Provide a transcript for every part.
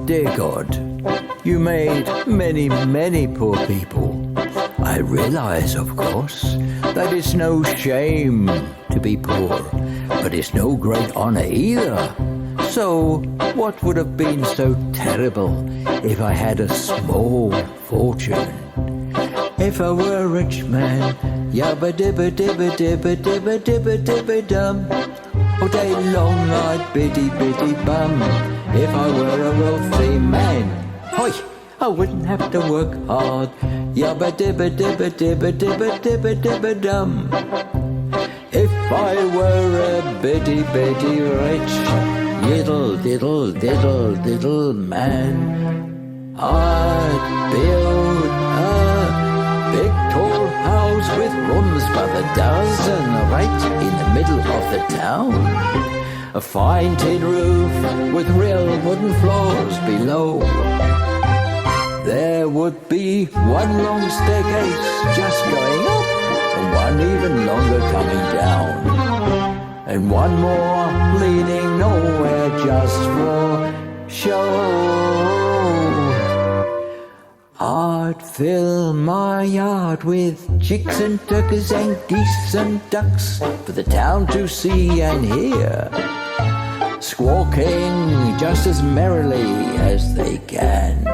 Dear God, you made many, many poor people. I realize, of course, that it's no shame to be poor, but it's no great honor either. So, what would have been so terrible if I had a small fortune? If I were a rich man, yabba dibba dibba dibba dibba dibba dibba dum. All day long I'd biddy biddy bum. If I were a wealthy man, hoi, I wouldn't have to work hard. Yabba dibba dibba dibba dibba dibba dibba dum. If I were a biddy biddy rich, yiddle diddle diddle diddle man, I'd build a big tall house with rooms by the dozen right in the middle of the town. A fine tin roof with real wooden floors below. There would be one long staircase just going up and one even longer coming down. And one more leading nowhere just for show. I'd fill my yard with chicks and turkeys and geese and ducks for the town to see and hear, squawking just as merrily as they can.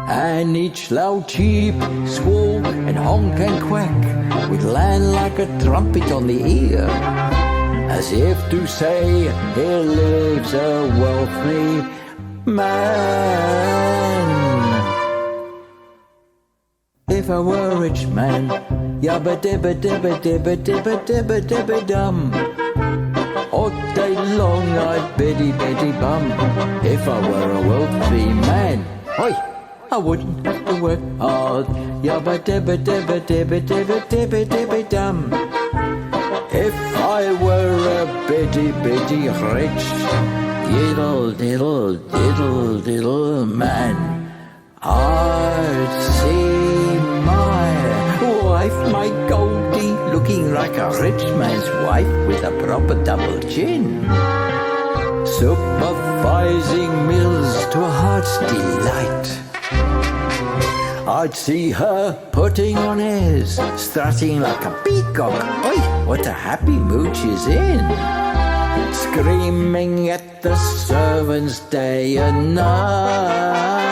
And each loud cheep, squawk and honk and quack would land like a trumpet on the ear, as if to say, here lives a wealthy man. If I were a rich man, yabba dibba dibba dibba dibba dibba dibba dum. All day long I'd biddy biddy bum. If I were a wealthy man, oi, I wouldn't have to work hard. Yabba dibba dibba dibba dibba dibba dibba dum. If I were a biddy biddy rich, yiddle diddle diddle diddle man, I'd see my wife, my Goldie, looking like a rich man's wife with a proper double chin, supervising meals to a heart's delight. I'd see her putting on airs, strutting like a peacock. Oi, what a happy mood she's in. Screaming at the servants day and night.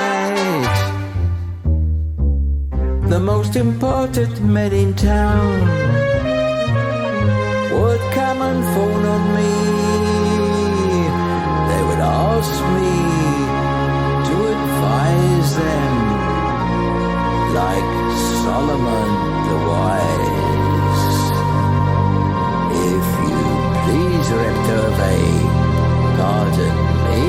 The most important men in town would come and phone on me. They would ask me to advise them, like Solomon the wise. If you please, Reptove, pardon me,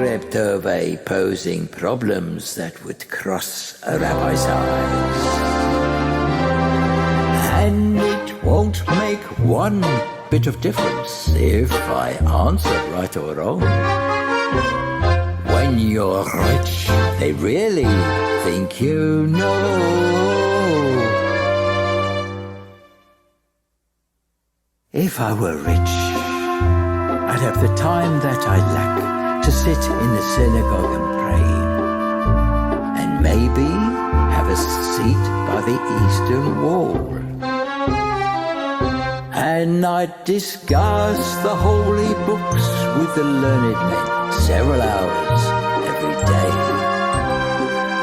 Reptove, posing problems that would cross a rabbi's eyes. And it won't make one bit of difference if I answer right or wrong. When you're rich, they really think you know. If I were rich, I'd have the time that I lack to sit in the synagogue and pray, and maybe have a seat by the eastern wall. And I'd discuss the holy books with the learned men several hours every day.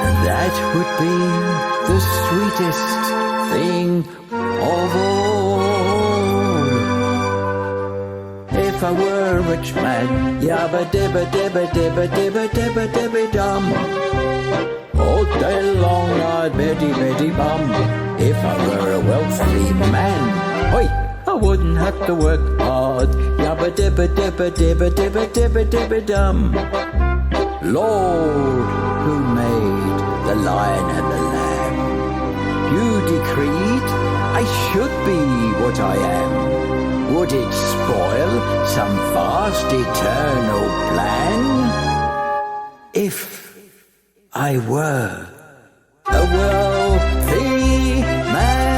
And that would be the sweetest thing of all. If I were a rich man, yabba dibba dibba dibba dibba dibba dibba dum. All day long I'd biddy biddy bum. If I were a wealthy man, oi, I wouldn't have to work hard. Yabba dibba dibba dibba dibba dibba dibba dum. Lord, who made the lion and the lamb, you decreed I should be what I am. Would it spoil some vast eternal plan? If I were a wealthy man.